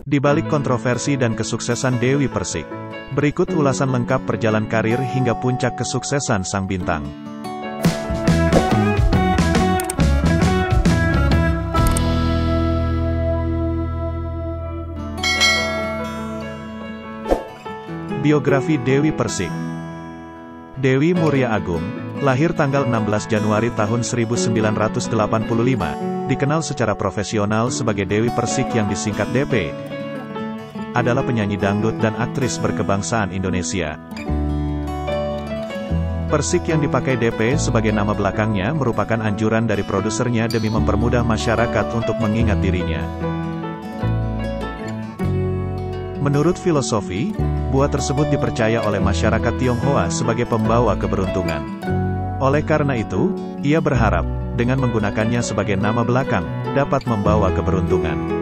Di balik kontroversi dan kesuksesan Dewi Persik, berikut ulasan lengkap perjalanan karir hingga puncak kesuksesan sang bintang. Biografi Dewi Persik. Dewi Muria Agung, lahir tanggal 16 Januari tahun 1985, dikenal secara profesional sebagai Dewi Persik yang disingkat DP, adalah penyanyi dangdut dan aktris berkebangsaan Indonesia. Persik yang dipakai DP sebagai nama belakangnya merupakan anjuran dari produsernya demi mempermudah masyarakat untuk mengingat dirinya. Menurut filosofi, buah tersebut dipercaya oleh masyarakat Tionghoa sebagai pembawa keberuntungan. Oleh karena itu, ia berharap, dengan menggunakannya sebagai nama belakang, dapat membawa keberuntungan.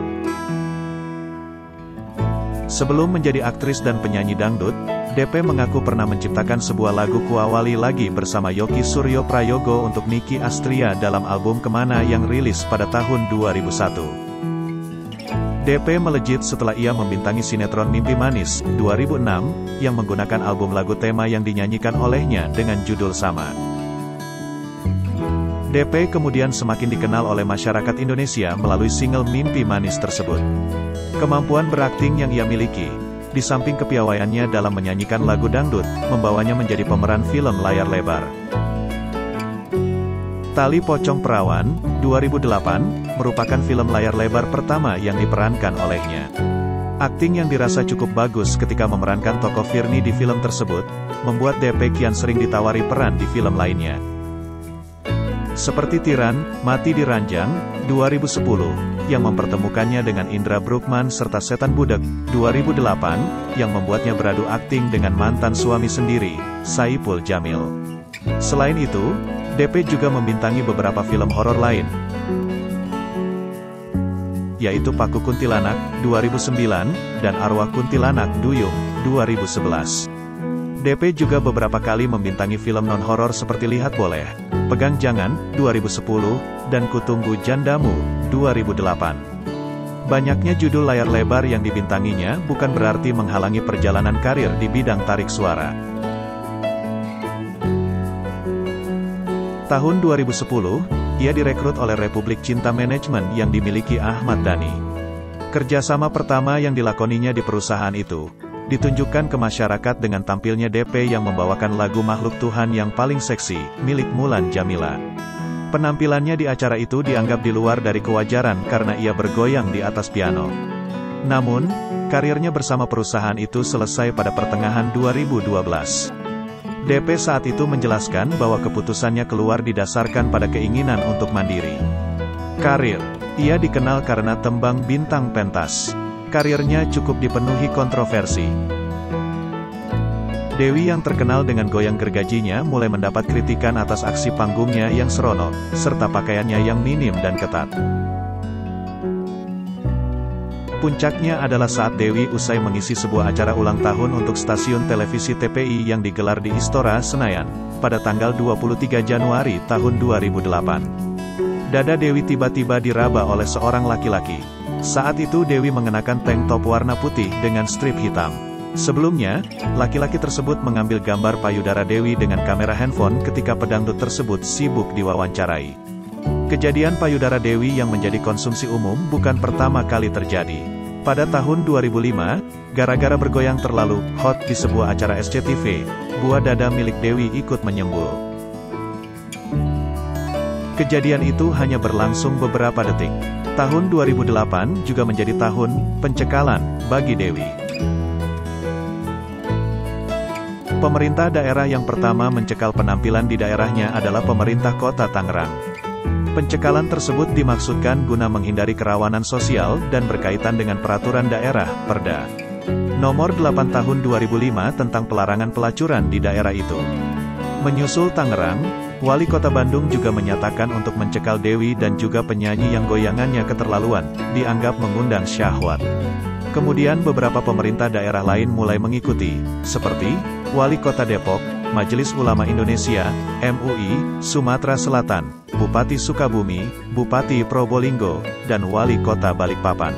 Sebelum menjadi aktris dan penyanyi dangdut, DP mengaku pernah menciptakan sebuah lagu Kuawali Lagi bersama Yoki Suryo Prayogo untuk Nicky Astria dalam album Kemana yang rilis pada tahun 2001. DP melejit setelah ia membintangi sinetron Mimpi Manis, 2006, yang menggunakan album lagu tema yang dinyanyikan olehnya dengan judul sama. DP kemudian semakin dikenal oleh masyarakat Indonesia melalui single Mimpi Manis tersebut. Kemampuan berakting yang ia miliki, di samping kepiawaiannya dalam menyanyikan lagu dangdut, membawanya menjadi pemeran film layar lebar. Tali Pocong Perawan, 2008, merupakan film layar lebar pertama yang diperankan olehnya. Akting yang dirasa cukup bagus ketika memerankan tokoh Firni di film tersebut, membuat DP kian sering ditawari peran di film lainnya. Seperti Tiran, Mati Diranjang, 2010, yang mempertemukannya dengan Indra Bruggman serta Setan Budek, 2008, yang membuatnya beradu akting dengan mantan suami sendiri, Saipul Jamil. Selain itu, DP juga membintangi beberapa film horor lain, yaitu Paku Kuntilanak, 2009, dan Arwah Kuntilanak Duyung, 2011. DP juga beberapa kali membintangi film non-horor seperti Lihat Boleh, Pegang Jangan, 2010, dan Kutunggu Jandamu, 2008. Banyaknya judul layar lebar yang dibintanginya bukan berarti menghalangi perjalanan karir di bidang tarik suara. Tahun 2010, ia direkrut oleh Republik Cinta Manajemen yang dimiliki Ahmad Dhani. Kerjasama pertama yang dilakoninya di perusahaan itu, ditunjukkan ke masyarakat dengan tampilnya DP yang membawakan lagu Makhluk Tuhan yang paling seksi, milik Mulan Jamila. Penampilannya di acara itu dianggap di luar dari kewajaran karena ia bergoyang di atas piano. Namun, karirnya bersama perusahaan itu selesai pada pertengahan 2012. DP saat itu menjelaskan bahwa keputusannya keluar didasarkan pada keinginan untuk mandiri. Karir. Ia dikenal karena tembang bintang pentas. Karirnya cukup dipenuhi kontroversi. Dewi yang terkenal dengan goyang gergajinya mulai mendapat kritikan atas aksi panggungnya yang seronok, serta pakaiannya yang minim dan ketat. Puncaknya adalah saat Dewi usai mengisi sebuah acara ulang tahun untuk stasiun televisi TPI yang digelar di Istora, Senayan, pada tanggal 23 Januari tahun 2008. Dada Dewi tiba-tiba diraba oleh seorang laki-laki. Saat itu Dewi mengenakan tank top warna putih dengan strip hitam. Sebelumnya, laki-laki tersebut mengambil gambar payudara Dewi dengan kamera handphone ketika pedangdut tersebut sibuk diwawancarai. Kejadian payudara Dewi yang menjadi konsumsi umum bukan pertama kali terjadi. Pada tahun 2005, gara-gara bergoyang terlalu hot di sebuah acara SCTV, buah dada milik Dewi ikut menyembul. Kejadian itu hanya berlangsung beberapa detik. Tahun 2008 juga menjadi tahun pencekalan bagi Dewi. Pemerintah daerah yang pertama mencekal penampilan di daerahnya adalah pemerintah Kota Tangerang. Pencekalan tersebut dimaksudkan guna menghindari kerawanan sosial dan berkaitan dengan peraturan daerah, Perda Nomor 8 Tahun 2005 tentang pelarangan pelacuran di daerah itu. Menyusul Tangerang, Wali Kota Bandung juga menyatakan untuk mencekal Dewi dan juga penyanyi yang goyangannya keterlaluan, dianggap mengundang syahwat. Kemudian beberapa pemerintah daerah lain mulai mengikuti, seperti Wali Kota Depok, Majelis Ulama Indonesia, MUI, Sumatera Selatan, Bupati Sukabumi, Bupati Probolinggo, dan Wali Kota Balikpapan.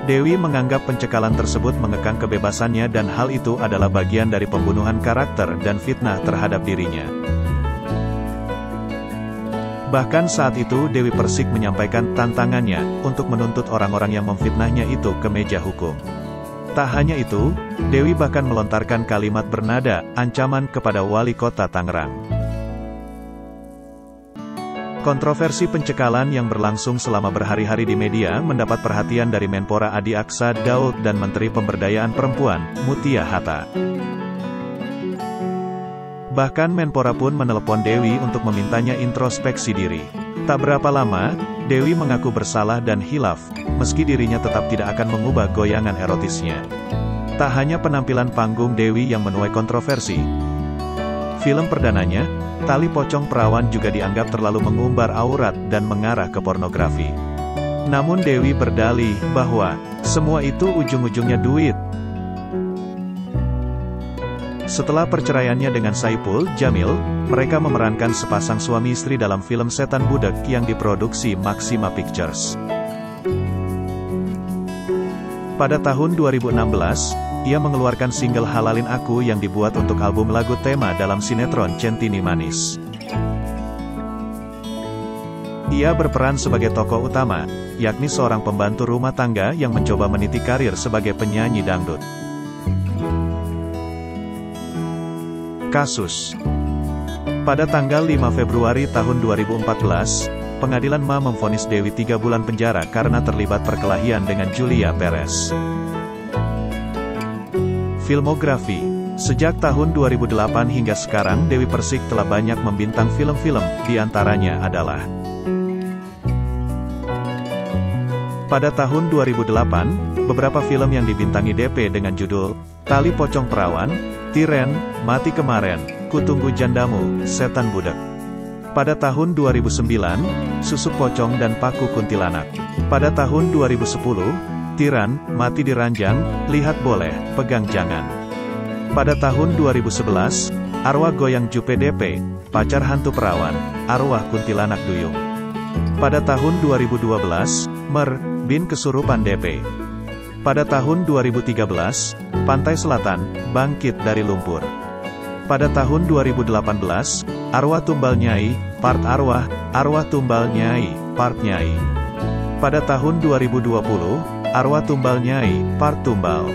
Dewi menganggap pencekalan tersebut mengekang kebebasannya dan hal itu adalah bagian dari pembunuhan karakter dan fitnah terhadap dirinya. Bahkan saat itu Dewi Persik menyampaikan tantangannya untuk menuntut orang-orang yang memfitnahnya itu ke meja hukum. Tak hanya itu, Dewi bahkan melontarkan kalimat bernada ancaman kepada Wali Kota Tangerang. Kontroversi pencekalan yang berlangsung selama berhari-hari di media mendapat perhatian dari Menpora Adi Aksa Daud dan Menteri Pemberdayaan Perempuan, Mutia Hatta. Bahkan Menpora pun menelepon Dewi untuk memintanya introspeksi diri. Tak berapa lama, Dewi mengaku bersalah dan hilaf, meski dirinya tetap tidak akan mengubah goyangan erotisnya. Tak hanya penampilan panggung Dewi yang menuai kontroversi. Film perdananya, Tali Pocong Perawan juga dianggap terlalu mengumbar aurat dan mengarah ke pornografi. Namun Dewi berdalih bahwa semua itu ujung-ujungnya duit. Setelah perceraiannya dengan Saipul Jamil, mereka memerankan sepasang suami istri dalam film Setan Budek yang diproduksi Maxima Pictures. Pada tahun 2016, ia mengeluarkan single Halalin Aku yang dibuat untuk album lagu tema dalam sinetron Centini Manis. Ia berperan sebagai tokoh utama, yakni seorang pembantu rumah tangga yang mencoba meniti karir sebagai penyanyi dangdut. Kasus. Pada tanggal 5 Februari tahun 2014, Pengadilan MA memvonis Dewi 3 bulan penjara karena terlibat perkelahian dengan Julia Perez. Filmografi. Sejak tahun 2008 hingga sekarang Dewi Persik telah banyak membintang film-film, di antaranya adalah pada tahun 2008, beberapa film yang dibintangi DP dengan judul Tali Pocong Perawan, Tiren, Mati Kemaren, Kutunggu Jandamu, Setan Budek. Pada tahun 2009, Susuk Pocong dan Paku Kuntilanak. Pada tahun 2010, Tiran, Mati Diranjang, Lihat Boleh, Pegang Jangan. Pada tahun 2011, Arwah Goyang Jupe DP, Pacar Hantu Perawan, Arwah Kuntilanak Duyung. Pada tahun 2012, Mer, Bin Kesurupan DP. Pada tahun 2013, Pantai Selatan, Bangkit dari Lumpur. Pada tahun 2018, Arwah Tumbal Nyai, Part Arwah, Arwah Tumbal Nyai, Part Nyai. Pada tahun 2020, Arwah Tumbal Nyai, Part Tumbal.